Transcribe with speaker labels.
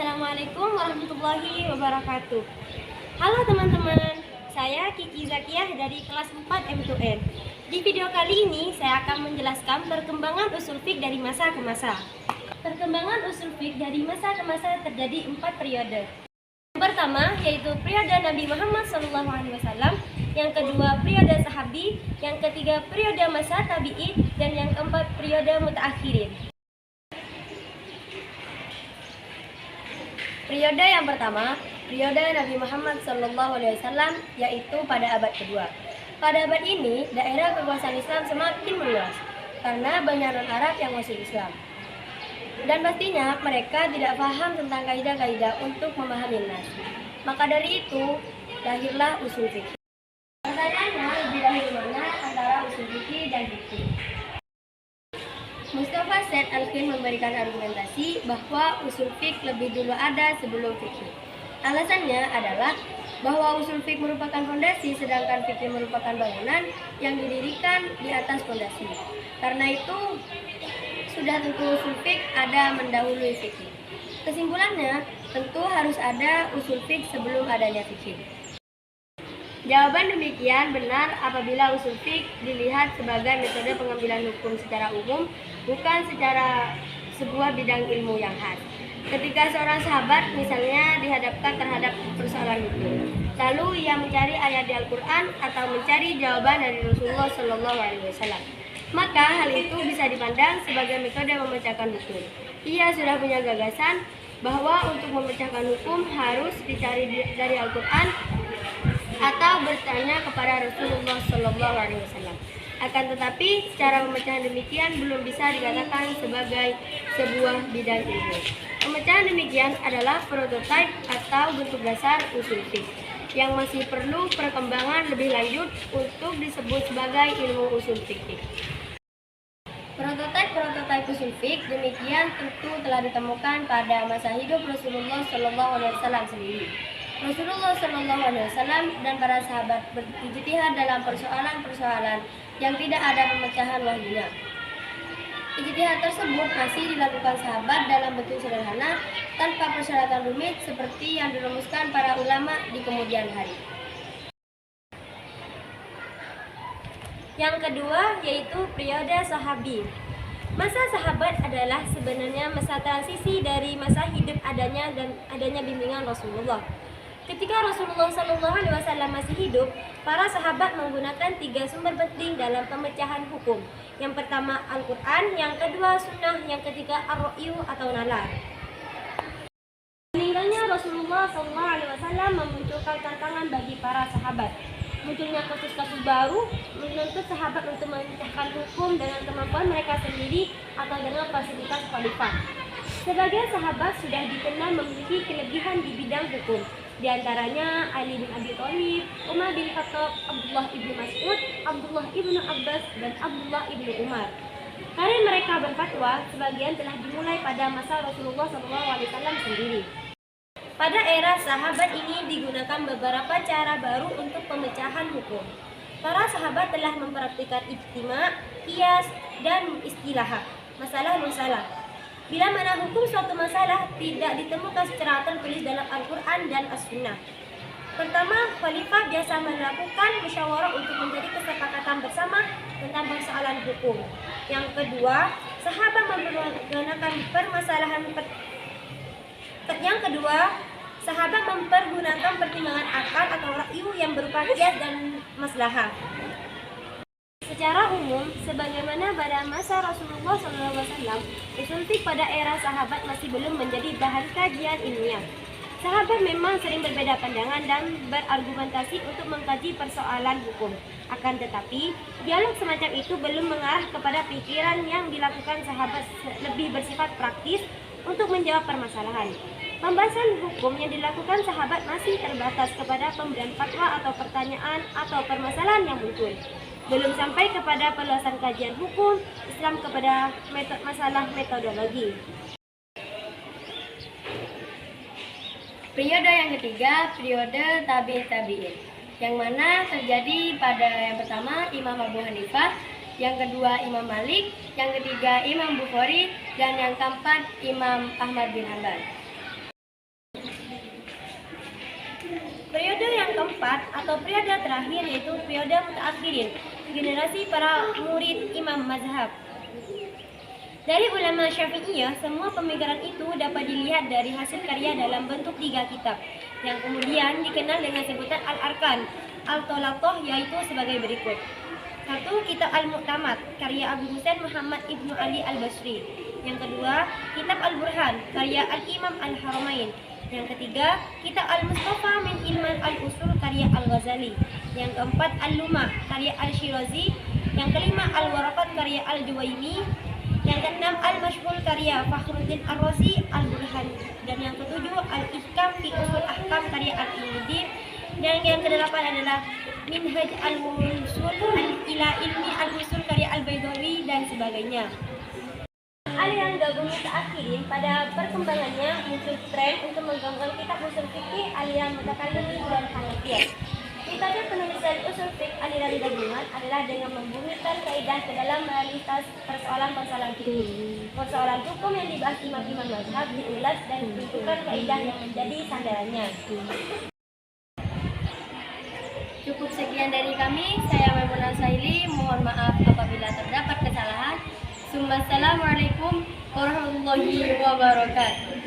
Speaker 1: Assalamualaikum warahmatullahi wabarakatuh. Halo teman-teman, saya Kiki Zakiyah dari kelas 4 M2N. Di video kali ini saya akan menjelaskan perkembangan usul fiqh dari masa ke masa. Perkembangan usul fiqh dari masa ke masa terjadi 4 periode. Yang pertama yaitu periode Nabi Muhammad SAW, yang kedua periode sahabi, yang ketiga periode masa tabi'in, dan yang keempat periode mutaakhirin. Periode yang pertama, periode Nabi Muhammad SAW, yaitu pada abad kedua. Pada abad ini, daerah kekuasaan Islam semakin meluas karena banyak non-Arab yang masuk Islam. Dan pastinya mereka tidak paham tentang kaidah-kaidah untuk memahami nas. Maka dari itu, lahirlah usul fikih. Pertanyaannya, lebih dahulu mana antara usul fikih dan fikih? Mustafa Said Al-Khin memberikan argumentasi bahwa usul fiqh lebih dulu ada sebelum fikih. Alasannya adalah bahwa usul fiqh merupakan fondasi sedangkan fikih merupakan bangunan yang didirikan di atas fondasi. Karena itu, sudah tentu usul fiqh ada mendahului fikih. Kesimpulannya, tentu harus ada usul fiqh sebelum adanya fikih. Jawaban demikian benar apabila usul fiqh dilihat sebagai metode pengambilan hukum secara umum, bukan secara sebuah bidang ilmu yang khas. Ketika seorang sahabat misalnya dihadapkan terhadap persoalan hukum, lalu ia mencari ayat di Al-Quran atau mencari jawaban dari Rasulullah SAW, maka hal itu bisa dipandang sebagai metode memecahkan hukum. Ia sudah punya gagasan bahwa untuk memecahkan hukum harus dicari dari Al-Quran atau bertanya kepada Rasulullah SAW. Akan tetapi, cara pemecahan demikian belum bisa dikatakan sebagai sebuah bidang ilmu. Pemecahan demikian adalah prototipe atau bentuk dasar usul fiqh yang masih perlu perkembangan lebih lanjut untuk disebut sebagai ilmu usul fikih. Prototipe usul fiqh demikian tentu telah ditemukan pada masa hidup Rasulullah SAW sendiri. Rasulullah SAW dan para sahabat berijtihad dalam persoalan-persoalan yang tidak ada pemecahan wahyunya. Ijtihad tersebut masih dilakukan sahabat dalam bentuk sederhana tanpa persyaratan rumit seperti yang dirumuskan para ulama di kemudian hari. Yang kedua yaitu periode sahabi. Masa sahabat adalah sebenarnya masa transisi dari masa hidup adanya bimbingan Rasulullah. Ketika Rasulullah SAW masih hidup, para sahabat menggunakan 3 sumber penting dalam pemecahan hukum. Yang pertama Al-Quran, yang kedua Sunnah, yang ketiga Ar-Ra'yu atau nalar. Meninggalnya Rasulullah SAW memunculkan tantangan bagi para sahabat. Munculnya kasus-kasus baru menuntut sahabat untuk memecahkan hukum dengan kemampuan mereka sendiri atau dengan fasilitas khalifah. Sebagian sahabat sudah dikenal memiliki kelebihan di bidang hukum. Di antaranya Ali bin Abi Thalib, Umar bin Khattab, Abdullah ibnu Mas'ud, Abdullah ibnu Abbas, dan Abdullah ibnu Umar. Karir mereka berfatwa sebagian telah dimulai pada masa Rasulullah SAW sendiri. Pada era sahabat ini digunakan beberapa cara baru untuk pemecahan hukum. Para sahabat telah mempraktikkan ijtima, qiyas, dan istilah masalah. Bila mana hukum suatu masalah tidak ditemukan secara tertulis dalam Al-Quran dan As-Sunnah. Pertama, khalifah biasa melakukan musyawarah untuk menjadi kesepakatan bersama tentang persoalan hukum. Yang kedua, sahabat mempergunakan pertimbangan akal atau ra'yu yang berupa qiyas dan maslahah. Secara umum, sebagaimana pada masa Rasulullah SAW, usul fiqh pada era sahabat masih belum menjadi bahan kajian ilmiah. Sahabat memang sering berbeda pandangan dan berargumentasi untuk mengkaji persoalan hukum. Akan tetapi, dialog semacam itu belum mengarah kepada pikiran yang dilakukan sahabat lebih bersifat praktis untuk menjawab permasalahan. Pembahasan hukum yang dilakukan sahabat masih terbatas kepada pemberian fatwa atau pertanyaan atau permasalahan yang muncul. Belum sampai kepada perluasan kajian hukum Islam kepada masalah metodologi. Periode yang ketiga, periode tabi'in, yang mana terjadi pada yang pertama Imam Abu Hanifah, yang kedua Imam Malik, yang ketiga Imam Bukhari, dan yang keempat Imam Ahmad bin Hanbal.
Speaker 2: keempat atau periode terakhir yaitu periode mutaakhirin, generasi para murid imam mazhab. Dari ulama Syafi'iyah, semua pemikiran itu dapat dilihat dari hasil karya dalam bentuk 3 kitab, yang kemudian dikenal dengan sebutan Al-Arkan, Al-Tolaqoh, yaitu sebagai berikut. 1. Kitab Al-Mu'tamad, karya Abu Husain Muhammad Ibnu Ali Al-Basri. Yang kedua, Kitab Al-Burhan, karya Al-Imam Al-Haramain. Yang ketiga, Kitab Al-Mustafa min Ilman Al-Usul, karya Al-Ghazali. Yang keempat, Al-Lumah, karya Al-Shirazi. Yang kelima, Al-Waraqat, karya Al-Juwaini. Yang keenam, Al-Mashhul, karya Fakhruddin Ar-Razi Al-Burhan. Dan yang ketujuh, Al-Ihkam fi Usul Ahkam, karya Al-Imudi. Dan yang kedelapan adalah Minhaj Al-Usul ila Ilmi Al-Usul, karya Al-Baidawi, dan sebagainya. Aliran gabung mutaakhirin pada perkembangannya muncul tren untuk menggabungkan kitab usul fikih aliran mutakallimin dan Hanafiyah. Metode penulisan usul fikih aliran gabungan adalah dengan membumikan kaidah ke dalam realitas persoalan-persoalan fikih. Persoalan hukum yang dibahas imam-imam mazhab diulas dan ditentukan kaidah yang menjadi sandarannya.
Speaker 1: Cukup sekian dari kami. Saya Maimunah Saili. Mohon maaf apabila terdapat kesalahan. Assalamualaikum warahmatullahi wabarakatuh.